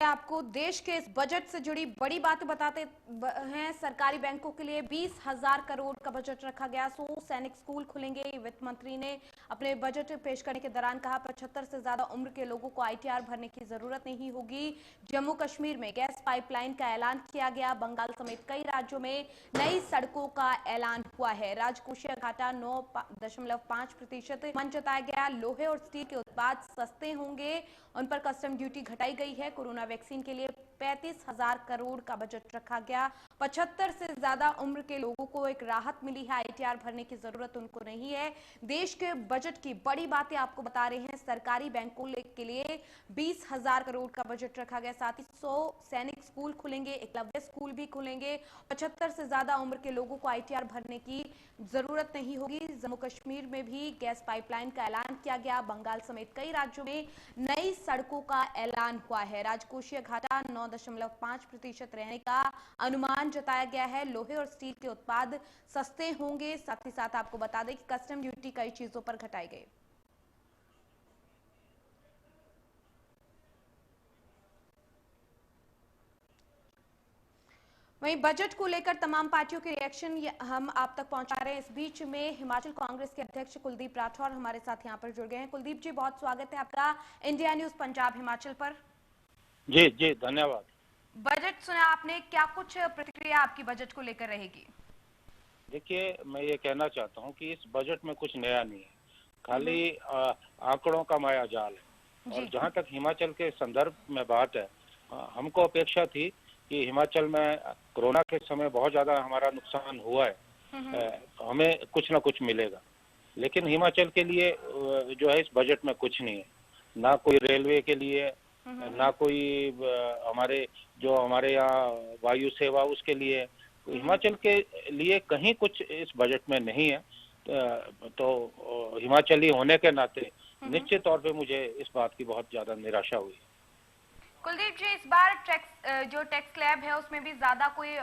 आपको देश के इस बजट से जुड़ी बड़ी बातें बताते हैं। सरकारी बैंकों के लिए 20,000 करोड़ का बजट रखा गया। 100 सैनिक स्कूल खुलेंगे। वित्त मंत्री ने अपने बजट पेश करने के दौरान कहा 75 से ज्यादा उम्र के लोगों को आईटीआर भरने की जरूरत नहीं होगी। जम्मू कश्मीर में गैस पाइपलाइन का ऐलान किया गया। बंगाल समेत कई राज्यों में नई सड़कों का ऐलान हुआ है। राजकोषीय घाटा 9.5% मन जताया गया। लोहे और स्टील के उत्पाद सस्ते होंगे, उन पर कस्टम ड्यूटी घटाई गई है। कोरोना वैक्सीन के लिए 35,000 करोड़ का बजट रखा गया। 75 से ज्यादा उम्र के लोगों को एक राहत मिली है। आईटीआर भरने की जरूरत उनको नहीं है। देश के बजट की बड़ी बातें आपको बता रहे हैं। सरकारी बैंकों के लिए 20,000 करोड़ का बजट रखा गया। साथ ही 100 सैनिक स्कूल खुलेंगे, एकलव्य स्कूल भी खुलेंगे। 75 से ज्यादा उम्र के लोगों को आईटीआर भरने की जरूरत नहीं होगी। जम्मू कश्मीर में भी गैस पाइपलाइन का ऐलान किया गया। बंगाल समेत कई राज्यों में नई सड़कों का ऐलान हुआ है। राजकोषीय घाटा 9.5% रहने का अनुमान जताया गया है। लोहे और स्टील के उत्पाद सस्ते होंगे। साथ ही साथ आपको बता दें कि कस्टम ड्यूटी कई चीजों पर घटाई गई। वहीं बजट को लेकर तमाम पार्टियों के रिएक्शन हम आप तक पहुंचा रहे हैं। इस बीच में हिमाचल कांग्रेस के अध्यक्ष कुलदीप राठौर हमारे साथ यहां पर जुड़ गए हैं। कुलदीप जी, बहुत स्वागत है आपका इंडिया न्यूज पंजाब हिमाचल पर। जी जी, धन्यवाद। बजट सुना आपने, क्या कुछ प्रतिक्रिया आपकी बजट को लेकर रहेगी? देखिए, मैं ये कहना चाहता हूँ कि इस बजट में कुछ नया नहीं है, खाली आंकड़ों का माया जाल है। और जहाँ तक हिमाचल के संदर्भ में बात है, हमको अपेक्षा थी कि हिमाचल में कोरोना के समय बहुत ज्यादा हमारा नुकसान हुआ है, हमें कुछ ना कुछ मिलेगा। लेकिन हिमाचल के लिए जो है इस बजट में कुछ नहीं है, ना कोई रेलवे के लिए, ना कोई हमारे यहाँ वायु सेवा उसके लिए, हिमाचल के लिए कहीं कुछ इस बजट में नहीं है। तो हिमाचली होने के नाते निश्चित तौर पे मुझे इस बात की बहुत ज्यादा निराशा हुई। कुलदीप जी, इस बार जो टैक्स स्लैब है उसमें भी ज्यादा कोई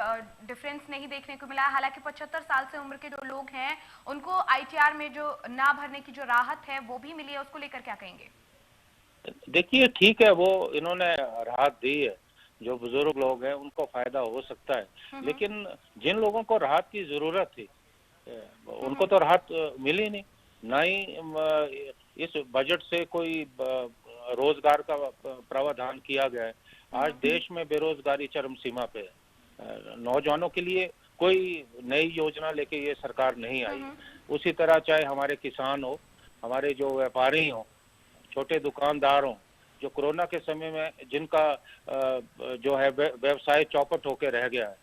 डिफरेंस नहीं देखने को मिला। हालांकि 75 साल से उम्र के जो लोग हैं उनको आईटीआर में जो ना भरने की जो राहत है वो भी मिली है, उसको लेकर क्या कहेंगे? देखिए, ठीक है, वो इन्होंने राहत दी है, जो बुजुर्ग लोग हैं उनको फायदा हो सकता है, लेकिन जिन लोगों को राहत की जरूरत थी उनको तो राहत मिली नहीं। ना ही इस बजट से कोई रोजगार का प्रावधान किया गया है। आज देश में बेरोजगारी चरम सीमा पे है। नौजवानों के लिए कोई नई योजना लेके ये सरकार नहीं आई। उसी तरह चाहे हमारे किसान हो, हमारे जो व्यापारी हो, छोटे दुकानदार हो, जो कोरोना के समय में जिनका जो है व्यवसाय चौपट होकर रह गया है,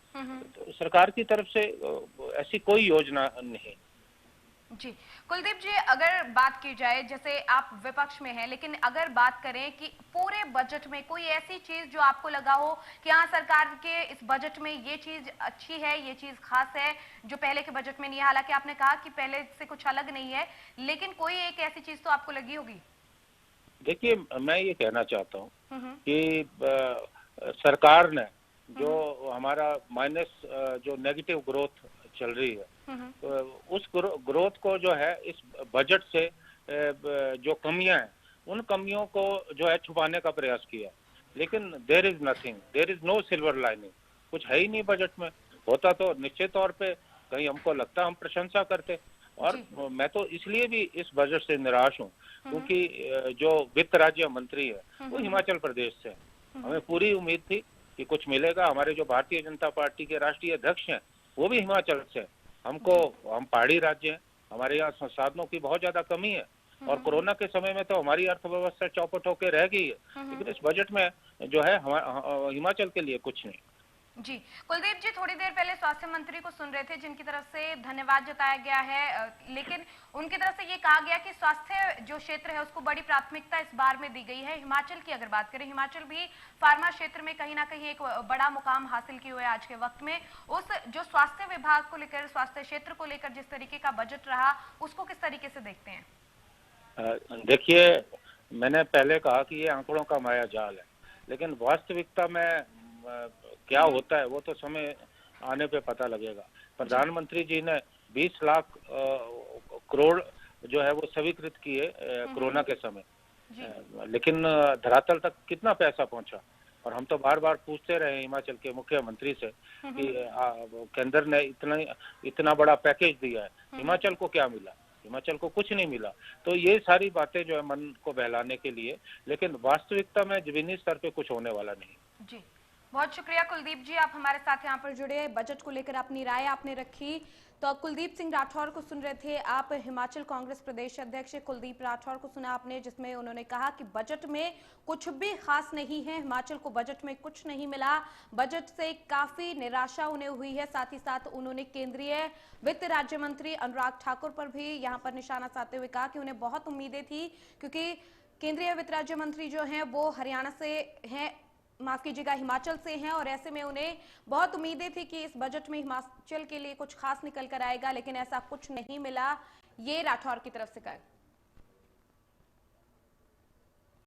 तो सरकार की तरफ से ऐसी कोई योजना नहीं। जी कुलदीप जी, अगर बात की जाए, जैसे आप विपक्ष में हैं, लेकिन अगर बात करें कि पूरे बजट में कोई ऐसी चीज जो आपको लगा हो कि हाँ, सरकार के इस बजट में ये चीज अच्छी है, ये चीज खास है जो पहले के बजट में नहीं है। हालांकि आपने कहा कि पहले से कुछ अलग नहीं है, लेकिन कोई एक ऐसी चीज तो आपको लगी होगी। देखिए, मैं ये कहना चाहता हूँ कि सरकार ने जो हमारा माइनस जो नेगेटिव ग्रोथ चल रही है, उस ग्रोथ को जो है इस बजट से जो कमियां हैं उन कमियों को जो है छुपाने का प्रयास किया। लेकिन there is nothing, there is no silver lining, कुछ है ही नहीं बजट में। होता तो निश्चित तौर पे कहीं हमको लगता हम प्रशंसा करते। और मैं तो इसलिए भी इस बजट से निराश हूँ क्योंकि जो वित्त राज्य मंत्री है वो हिमाचल प्रदेश से। हमें पूरी उम्मीद थी कि कुछ मिलेगा। हमारे जो भारतीय जनता पार्टी के राष्ट्रीय अध्यक्ष हैं वो भी हिमाचल से। हम पहाड़ी राज्य हैं, हमारे यहाँ संसाधनों की बहुत ज्यादा कमी है और कोरोना के समय में तो हमारी अर्थव्यवस्था चौपट होकर रह गई है। लेकिन इस बजट में जो है हिमाचल के लिए कुछ नहीं। जी कुलदीप जी, थोड़ी देर पहले स्वास्थ्य मंत्री को सुन रहे थे जिनकी तरफ से धन्यवाद जताया गया है, लेकिन उनकी तरफ से ये कहा गया कि स्वास्थ्य जो क्षेत्र है उसको बड़ी प्राथमिकता इस बार में दी गई है। हिमाचल की अगर बात करें, हिमाचल भी फार्मा क्षेत्र में कहीं ना कहीं एक बड़ा मुकाम हासिल किया हुआ है आज के वक्त में। उस जो स्वास्थ्य विभाग को लेकर, स्वास्थ्य क्षेत्र को लेकर जिस तरीके का बजट रहा, उसको किस तरीके से देखते हैं? देखिए, मैंने पहले कहा कि ये आंकड़ों का माया जाल है, लेकिन वास्तविकता में क्या होता है वो तो समय आने पे पता लगेगा। प्रधानमंत्री जी ने 20 लाख करोड़ जो है वो स्वीकृत किए कोरोना के समय, लेकिन धरातल तक कितना पैसा पहुंचा? और हम तो बार बार पूछते रहे हिमाचल के मुख्यमंत्री से कि केंद्र ने इतना बड़ा पैकेज दिया है, हिमाचल को क्या मिला? हिमाचल को कुछ नहीं मिला। तो ये सारी बातें जो है मन को बहलाने के लिए, लेकिन वास्तविकता में जमीनी स्तर पे कुछ होने वाला नहीं। जी, बहुत शुक्रिया कुलदीप जी, आप हमारे साथ यहाँ पर जुड़े, बजट को लेकर अपनी राय आपने रखी। तो कुलदीप सिंह राठौर को सुन रहे थे आप, हिमाचल कांग्रेस प्रदेश अध्यक्ष कुलदीप राठौर को सुना आपने, जिसमें उन्होंने कहा कि बजट में कुछ भी खास नहीं है, हिमाचल को बजट में कुछ नहीं मिला, बजट से काफी निराशा उन्हें हुई है। साथ ही साथ उन्होंने केंद्रीय वित्त राज्य मंत्री अनुराग ठाकुर पर भी यहाँ पर निशाना साधते हुए कहा कि उन्हें बहुत उम्मीदें थी, क्योंकि केंद्रीय वित्त राज्य मंत्री जो हैं वो हरियाणा से हैं, माफ कीजिएगा हिमाचल से हैं, और ऐसे में उन्हें बहुत उम्मीदें थी कि इस बजट में हिमाचल के लिए कुछ खास निकल कर आएगा, लेकिन ऐसा कुछ नहीं मिला। ये राठौर की तरफ से कहा।